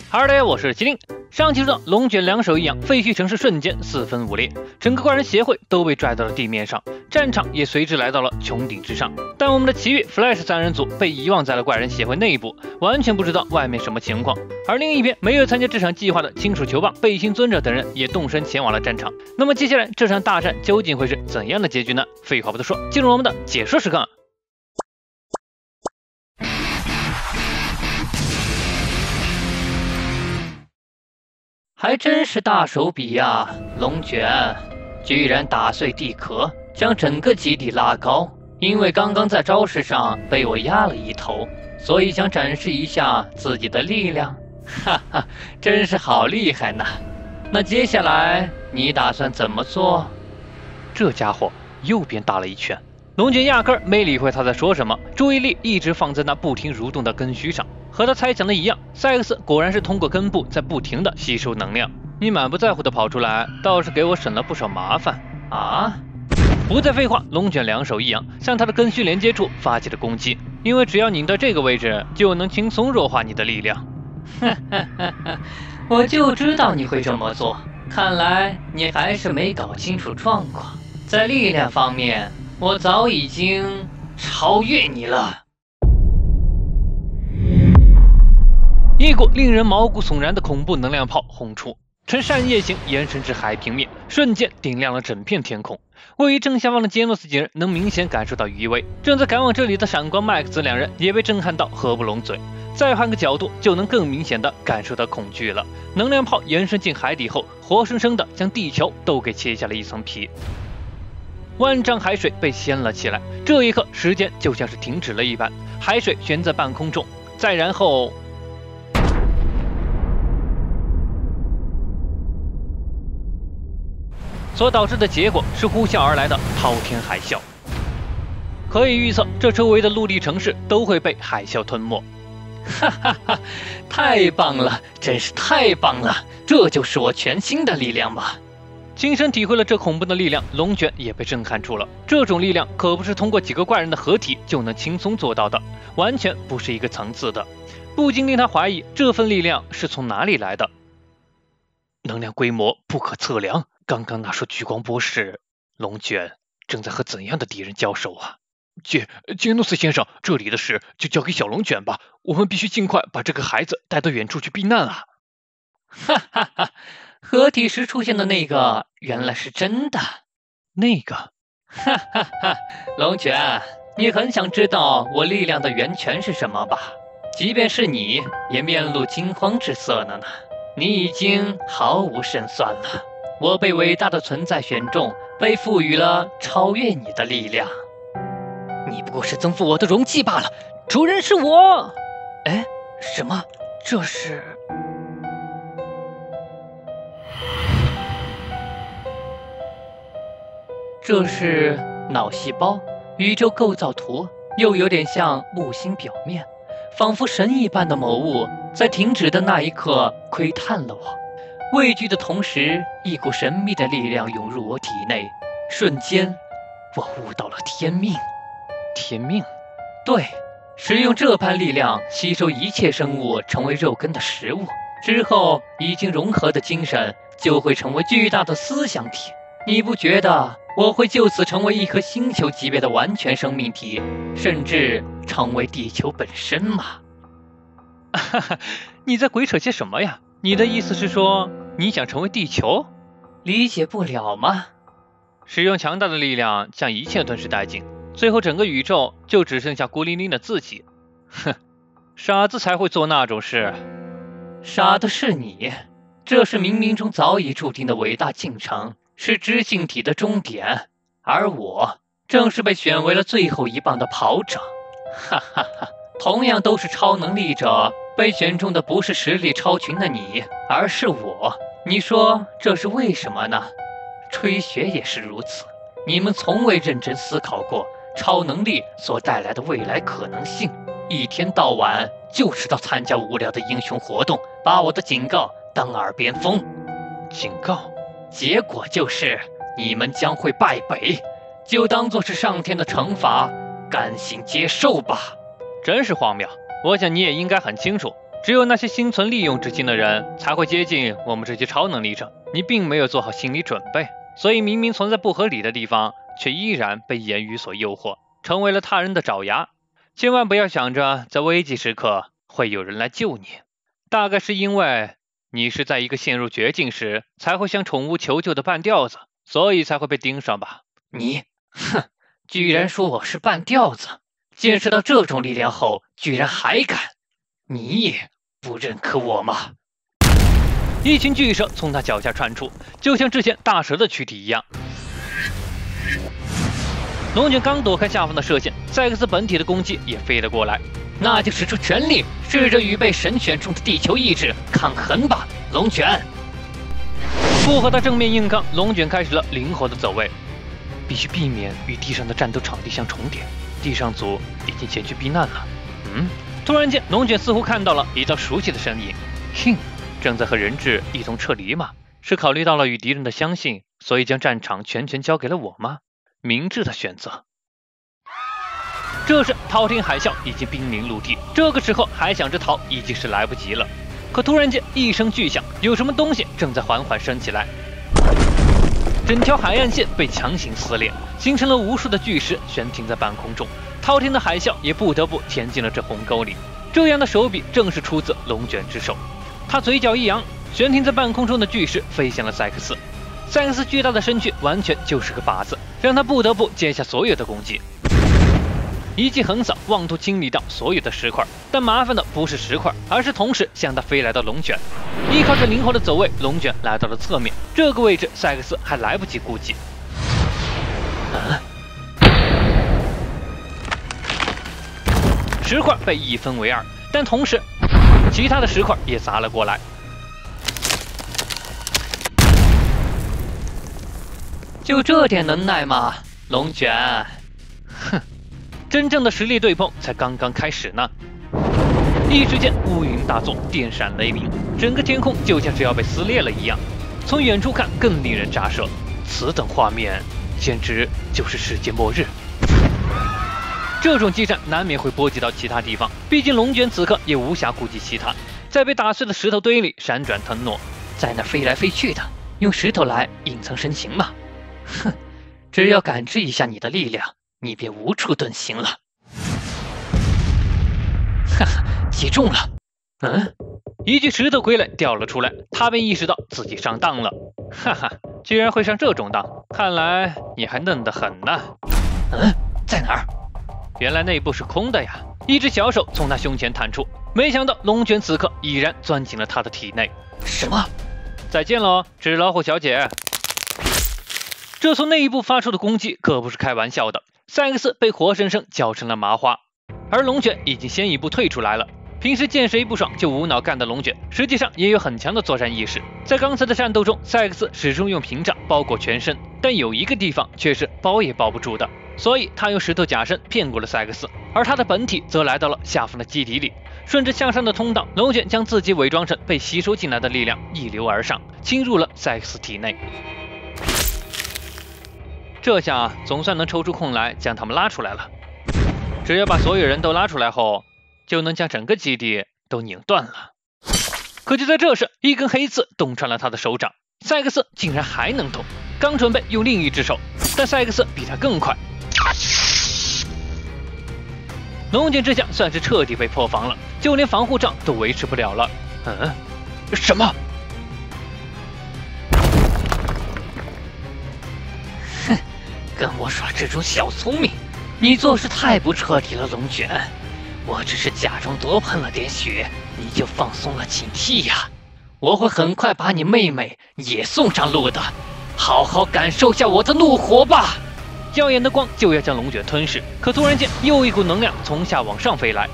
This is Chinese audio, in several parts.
哈喽，大家好，我是麒麟。上期说到龙卷两手一扬，废墟城市瞬间四分五裂，整个怪人协会都被拽到了地面上，战场也随之来到了穹顶之上。但我们的奇遇 Flash 三人组被遗忘在了怪人协会内部，完全不知道外面什么情况。而另一边，没有参加这场计划的金属球棒、背心尊者等人也动身前往了战场。那么接下来这场大战究竟会是怎样的结局呢？废话不多说，进入我们的解说时刻。还真是大手笔呀，龙卷居然打碎地壳，将整个基地拉高。因为刚刚在招式上被我压了一头，所以想展示一下自己的力量。哈哈，真是好厉害呢。那接下来你打算怎么做？这家伙右边打了一拳，龙卷压根儿没理会他在说什么，注意力一直放在那不停蠕动的根须上。和他猜想的一样，赛克斯果然是通过根部在不停的吸收能量。你满不在乎的跑出来，倒是给我省了不少麻烦啊！不再废话，龙卷两手一扬，向他的根须连接处发起了攻击。因为只要拧到这个位置，就能轻松弱化你的力量。我就知道你会这么做，看来你还是没搞清楚状况。在力量方面，我早已经超越你了。一股令人毛骨悚然的恐怖能量炮轰出，呈扇叶形延伸至海平面，瞬间点亮了整片天空。位于正下方的杰诺斯几人能明显感受到余威，正在赶往这里的闪光麦克斯两人也被震撼到合不拢嘴。再换个角度，就能更明显的感受到恐惧了。能量炮延伸进海底后，活生生的将地球都给切下了一层皮。万丈海水被掀了起来，这一刻时间就像是停止了一般，海水悬在半空中，再然后所导致的结果是呼啸而来的滔天海啸。可以预测，这周围的陆地城市都会被海啸吞没。哈哈哈，太棒了，真是太棒了！这就是我全新的力量吧？亲身体会了这恐怖的力量，龙卷也被震撼住了。这种力量可不是通过几个怪人的合体就能轻松做到的，完全不是一个层次的，不禁令他怀疑这份力量是从哪里来的。能量规模不可测量。刚刚那束聚光波是龙卷正在和怎样的敌人交手啊？杰诺斯先生，这里的事就交给小龙卷吧，我们必须尽快把这个孩子带到远处去避难啊！哈哈哈，合体时出现的那个原来是真的，那个，哈哈哈，龙卷，你很想知道我力量的源泉是什么吧？即便是你也面露惊慌之色了呢，你已经毫无胜算了。我被伟大的存在选中，被赋予了超越你的力量。你不过是增幅我的容器罢了，主人是我。哎，什么？这是？这是脑细胞宇宙构造图，又有点像木星表面，仿佛神一般的某物，在停止的那一刻窥探了我。畏惧的同时，一股神秘的力量涌入我体内，瞬间，我悟到了天命。天命？对，使用这般力量吸收一切生物成为肉根的食物之后，已经融合的精神就会成为巨大的思想体。你不觉得我会就此成为一颗星球级别的完全生命体，甚至成为地球本身吗？哈哈，你在鬼扯些什么呀？你的意思是说，你想成为地球？理解不了吗？使用强大的力量将一切吞噬殆尽，最后整个宇宙就只剩下孤零零的自己。哼，傻子才会做那种事。傻的是你，这是冥冥中早已注定的伟大进程，是知性体的终点，而我正是被选为了最后一棒的跑者。哈哈哈，同样都是超能力者，被选中的不是实力超群的你，而是我。你说这是为什么呢？吹雪也是如此，你们从未认真思考过超能力所带来的未来可能性，一天到晚就知道参加无聊的英雄活动，把我的警告当耳边风。警告？结果就是你们将会败北，就当作是上天的惩罚，甘心接受吧。真是荒谬。我想你也应该很清楚，只有那些心存利用之心的人才会接近我们这些超能力者。你并没有做好心理准备，所以明明存在不合理的地方，却依然被言语所诱惑，成为了他人的爪牙。千万不要想着在危急时刻会有人来救你，大概是因为你是在一个陷入绝境时才会向宠物求救的半吊子，所以才会被盯上吧。你，哼，居然说我是半吊子，见识到这种力量后居然还敢，你也不认可我吗？一群巨蛇从他脚下窜出，就像之前大蛇的躯体一样。龙卷刚躲开下方的射线，赛克斯本体的攻击也飞了过来，那就使出全力，试着与被神选中的地球意志抗衡吧，龙卷！不和他正面硬刚，龙卷开始了灵活的走位，必须避免与地上的战斗场地相重叠。地上族已经前去避难了。突然间，龙卷似乎看到了一道熟悉的身影。正在和人质一同撤离吗？是考虑到了与敌人的相信，所以将战场全权交给了我吗？明智的选择。这时，滔天海啸已经濒临陆地，这个时候还想着逃已经是来不及了。可突然间一声巨响，有什么东西正在缓缓升起来，整条海岸线被强行撕裂，形成了无数的巨石悬停在半空中。滔天的海啸也不得不填进了这鸿沟里。这样的手笔正是出自龙卷之手。他嘴角一扬，悬停在半空中的巨石飞向了赛克斯。赛克斯巨大的身躯完全就是个靶子，让他不得不接下所有的攻击。一记横扫，妄图清理掉所有的石块，但麻烦的不是石块，而是同时向他飞来的龙卷。依靠着灵活的走位，龙卷来到了侧面，这个位置赛克斯还来不及顾及。石块被一分为二，但同时其他的石块也砸了过来。就这点能耐吗，龙卷？真正的实力对碰才刚刚开始呢。一时间乌云大作，电闪雷鸣，整个天空就像是要被撕裂了一样。从远处看更令人咋舌，此等画面简直就是世界末日。这种激战难免会波及到其他地方，毕竟龙卷此刻也无暇顾及其他，在被打碎的石头堆里闪转腾挪，在那飞来飞去的，用石头来隐藏身形嘛。只要感知一下你的力量，你便无处遁形了。哈哈，击中了。一具石头傀儡掉了出来，他便意识到自己上当了。哈哈，居然会上这种当，看来你还嫩得很呢。在哪儿？原来内部是空的呀！一只小手从他胸前探出，没想到龙卷此刻已然钻进了他的体内。什么？再见喽，纸老虎小姐！这从内部发出的攻击可不是开玩笑的，赛克斯被活生生搅成了麻花，而龙卷已经先一步退出来了。平时见谁不爽就无脑干的龙卷，实际上也有很强的作战意识。在刚才的战斗中，赛克斯始终用屏障包裹全身，但有一个地方却是包也包不住的，所以他用石头假身骗过了赛克斯，而他的本体则来到了下方的基底里。顺着向上的通道，龙卷将自己伪装成被吸收进来的力量一流而上，侵入了赛克斯体内。这下总算能抽出空来将他们拉出来了。只要把所有人都拉出来后，就能将整个基地都拧断了。可就在这时，一根黑刺洞穿了他的手掌，赛克斯竟然还能动，刚准备用另一只手，但赛克斯比他更快。龙卷之下算是彻底被破防了，就连防护罩都维持不了了。什么？跟我耍这种小聪明，你做事太不彻底了，龙卷。我只是假装多喷了点血，你就放松了警惕呀。我会很快把你妹妹也送上路的，好好感受下我的怒火吧。耀眼的光就要将龙卷吞噬，可突然间又一股能量从下往上飞来，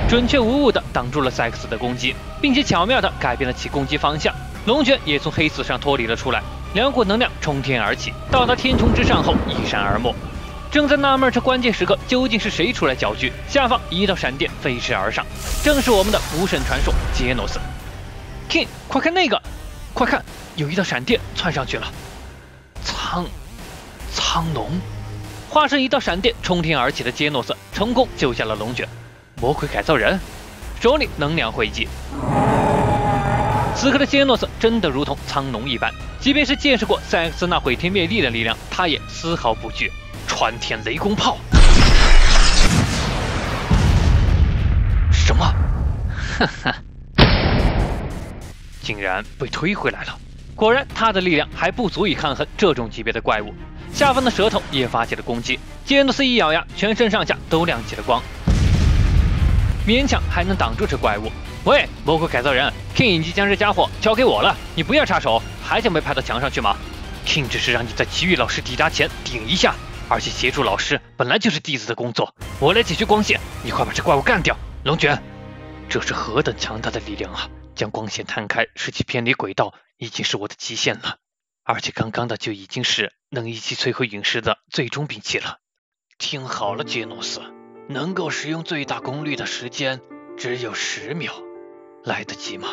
准确无误地挡住了赛克斯的攻击，并且巧妙地改变了其攻击方向。龙卷也从黑刺上脱离了出来，两股能量冲天而起，到达天穹之上后一闪而没。正在纳闷这关键时刻究竟是谁出来搅局，下方一道闪电飞驰而上，正是我们的无神传说杰诺斯。King， 快看那个，快看，有一道闪电窜上去了。苍龙化身一道闪电冲天而起的杰诺斯成功救下了龙卷。魔鬼改造人，手里能量汇集。此刻的杰诺斯真的如同苍龙一般，即便是见识过塞克斯那毁天灭地的力量，他也丝毫不惧。穿天雷公炮！什么？哈哈，竟然被推回来了。果然，他的力量还不足以抗衡这种级别的怪物。下方的舌头也发起了攻击，杰诺斯一咬牙，全身上下都亮起了光，勉强还能挡住这怪物。喂，魔鬼改造人 ，King 已经将这家伙交给我了，你不要插手，还想被拍到墙上去吗 ？King 只是让你在奇遇老师抵达前顶一下，而且协助老师本来就是弟子的工作，我来解决光线，你快把这怪物干掉。龙卷，这是何等强大的力量啊！将光线摊开，使其偏离轨道，已经是我的极限了。而且刚刚的就已经是能一击摧毁陨石的最终兵器了。听好了，杰诺斯，能够使用最大功率的时间只有10秒，来得及吗？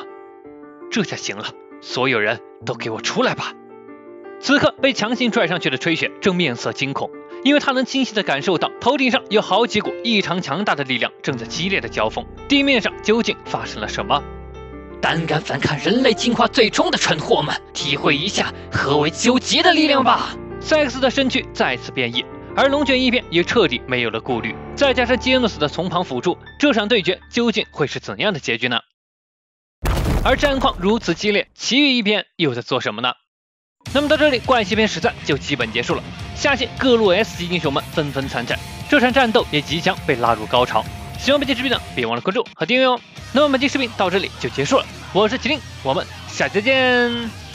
这下行了，所有人都给我出来吧！此刻被强行拽上去的吹雪正面色惊恐，因为他能清晰地感受到头顶上有好几股异常强大的力量正在激烈的交锋，地面上究竟发生了什么？胆敢反抗人类进化最终的蠢货们，体会一下何为究极的力量吧！塞克斯的身躯再次变异，而龙卷一边也彻底没有了顾虑，再加上杰诺斯的从旁辅助，这场对决究竟会是怎样的结局呢？而战况如此激烈，其余一边又在做什么呢？那么到这里，怪奇篇13就基本结束了。下期各路 S 级英雄们纷纷参战，这场战斗也即将被拉入高潮。喜欢本期视频呢，别忘了关注和订阅哦。那么本期视频到这里就结束了，我是麒麟，我们下期再见。